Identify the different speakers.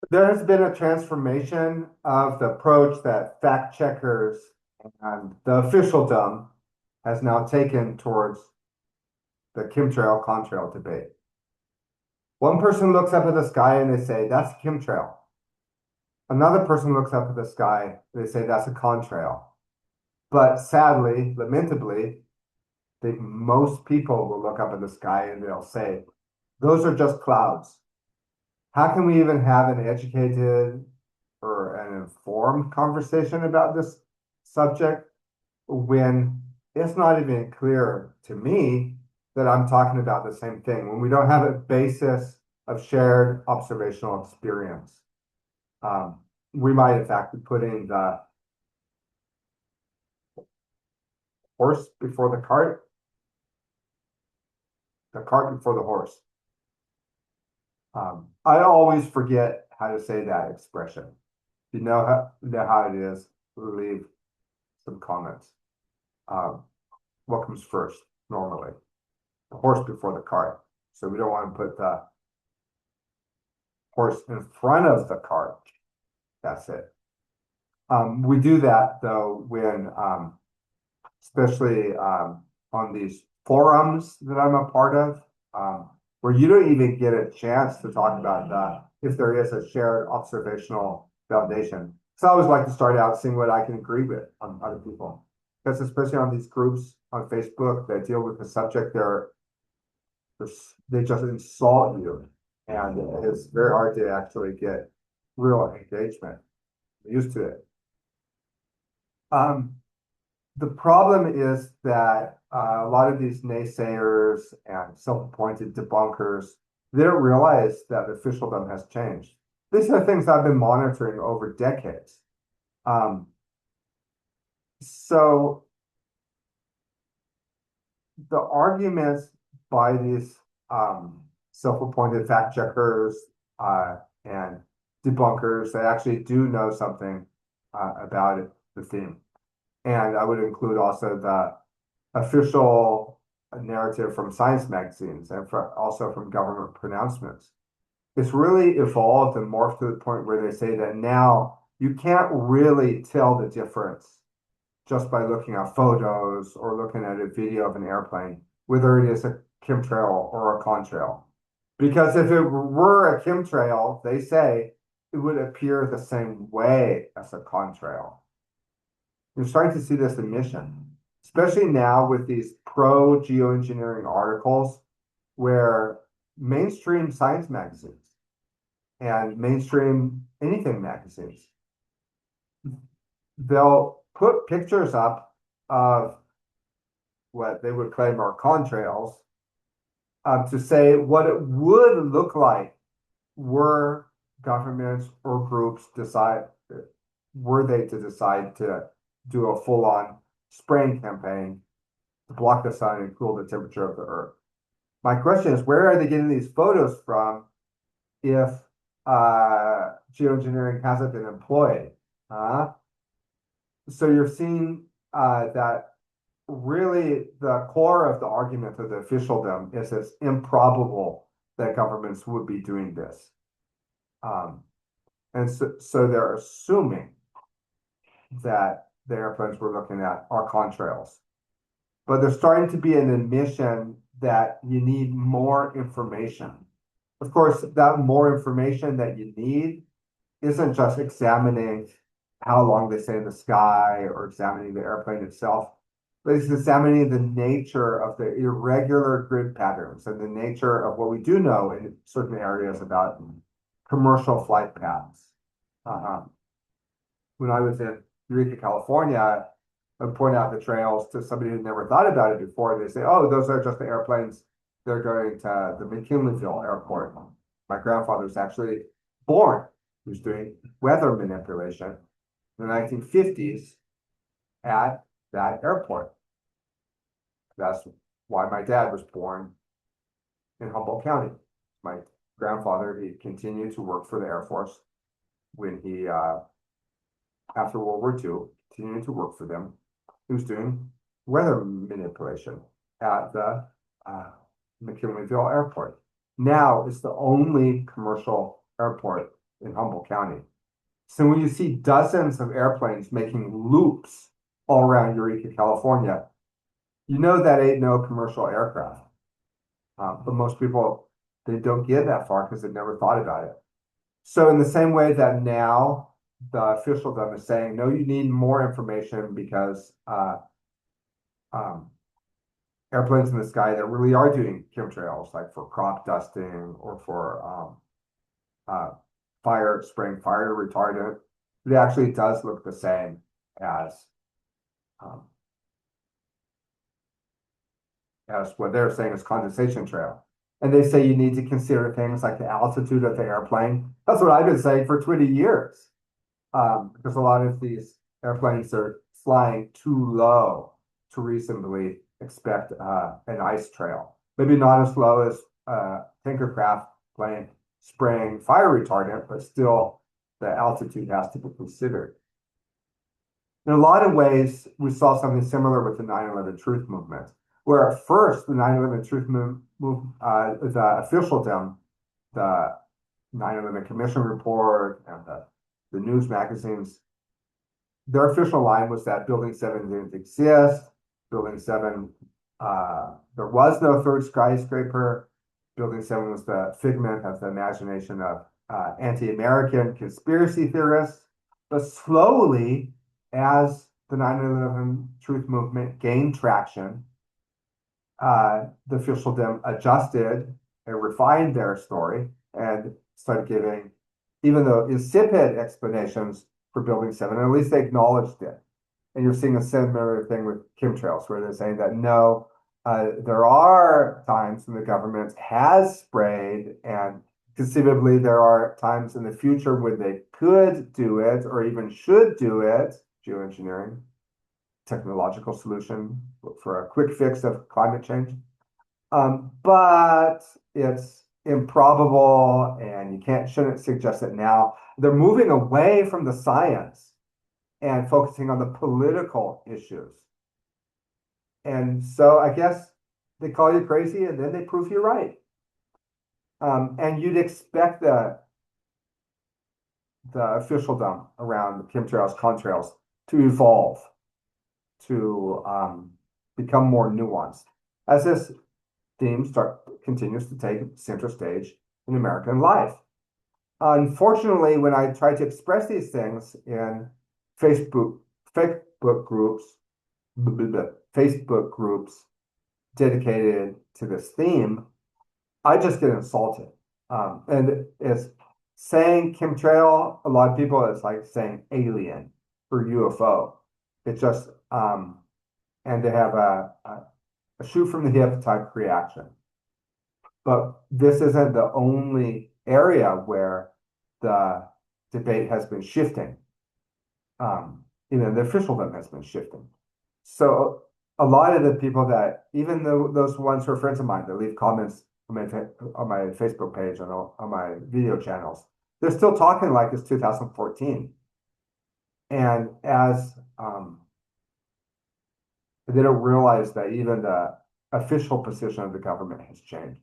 Speaker 1: There has been a transformation of the approach that fact checkers and the officialdom has now taken towards the chemtrail contrail debate. One person looks up at the sky and they say, that's a chemtrail. Another person looks up at the sky, they say, that's a contrail. But sadly, lamentably, most people will look up at the sky and they'll say, those are just clouds. How can we even have an educated or an informed conversation about this subject when it's not even clear to me that I'm talking about the same thing, when we don't have a basis of shared observational experience? Um, we might, in fact, be putting the horse before the cart before the horse. I always forget how to say that expression. If you know how it is, leave some comments. Um, what comes first normally? The horse before the cart. So we don't want to put the horse in front of the cart. That's it. We do that though when, especially on these forums that I'm a part of, where you don't even get a chance to talk about if there is a shared observational foundation. So I always like to start out seeing what I can agree with on other people. Because especially on these groups on Facebook that deal with the subject, they just insult you. And it's very hard to actually get real engagement. I'm used to it. Um, the problem is that a lot of these naysayers and self-appointed debunkers, they don't realize that officialdom has changed. These are things I've been monitoring over decades. Um, so the arguments by these self-appointed fact checkers and debunkers that actually do know something about it, the theme. And I would include also the official narrative from science magazines and also from government pronouncements. It's really evolved and morphed to the point where they say that now you can't really tell the difference just by looking at photos or looking at a video of an airplane, whether it is a chemtrail or a contrail. Because if it were a chemtrail, they say it would appear the same way as a contrail. You're starting to see this admission, especially now with these pro geoengineering articles where mainstream science magazines and mainstream anything magazines, they'll put pictures up of what they would claim are contrails to say what it would look like were governments or groups were they to decide to do a full-on spraying campaign to block the sun and cool the temperature of the earth. My question is, where are they getting these photos from if geoengineering hasn't been employed? So you're seeing that really the core of the argument of the officialdom is it's improbable that governments would be doing this. And so they're assuming that the airplanes we're looking at are contrails. But there's starting to be an admission that you need more information. Of course, that more information that you need isn't just examining how long they stay in the sky or examining the airplane itself, but it's examining the nature of the irregular grid patterns and the nature of what we do know in certain areas about commercial flight paths. When I was in Eureka, California, I would point out the trails to somebody who never thought about it before. They say, oh, those are just the airplanes. They're going to the McKinleyville airport. My grandfather was actually born. He was doing weather manipulation in the 1950s at that airport. That's why my dad was born in Humboldt County. My grandfather, he continued to work for the Air Force when he, after World War II, continued to work for them. He was doing weather manipulation at the McKinleyville airport. Now it's the only commercial airport in Humboldt County. So when you see dozens of airplanes making loops all around Eureka, California, you know that ain't no commercial aircraft. But most people, they don't get that far because they've never thought about it. So in the same way that now the officialdom is saying, no, you need more information because um, airplanes in the sky that really are doing chemtrails, like for crop dusting or for spraying fire retardant, it actually does look the same um, as what they're saying is condensation trail. And they say you need to consider things like the altitude of the airplane. That's what I've been saying for 20 years. Because a lot of these airplanes are flying too low to reasonably expect an ice trail. Maybe not as low as tanker craft plane spraying fire retardant, but still the altitude has to be considered. In a lot of ways, we saw something similar with the 9/11 truth movement, where at first the 9/11 truth the officialdom, the 9/11 Commission report, and the news magazines, their official line was that Building 7 didn't exist. Building 7, there was no third skyscraper. Building 7 was the figment of the imagination of anti-American conspiracy theorists. But slowly, as the 9/11 truth movement gained traction, the officialdom adjusted and refined their story and started giving, even though insipid explanations for Building 7, at least they acknowledged it. And you're seeing a similar thing with chemtrails, where they're saying that no, there are times when the government has sprayed, and conceivably there are times in the future when they could do it or even should do it, geoengineering, technological solution for a quick fix of climate change. But it's improbable and you shouldn't suggest it now. They're moving away from the science and focusing on the political issues. And so I guess they call you crazy and then they prove you right. And you'd expect the officialdom around chemtrails, contrails to evolve, to become more nuanced as this theme continues to take center stage in American life. Unfortunately, when I try to express these things in Facebook groups, Facebook groups dedicated to this theme, I just get insulted. And it's saying chemtrail, a lot of people, it's like saying alien or UFO. It just, and they have a shoot from the hip type reaction. But this isn't the only area where the debate has been shifting. The officialdom has been shifting. So a lot of the people that, even though those ones who are friends of mine that leave comments on my Facebook page, on my video channels, they're still talking like it's 2014. And as they don't realize that even the official position of the government has changed.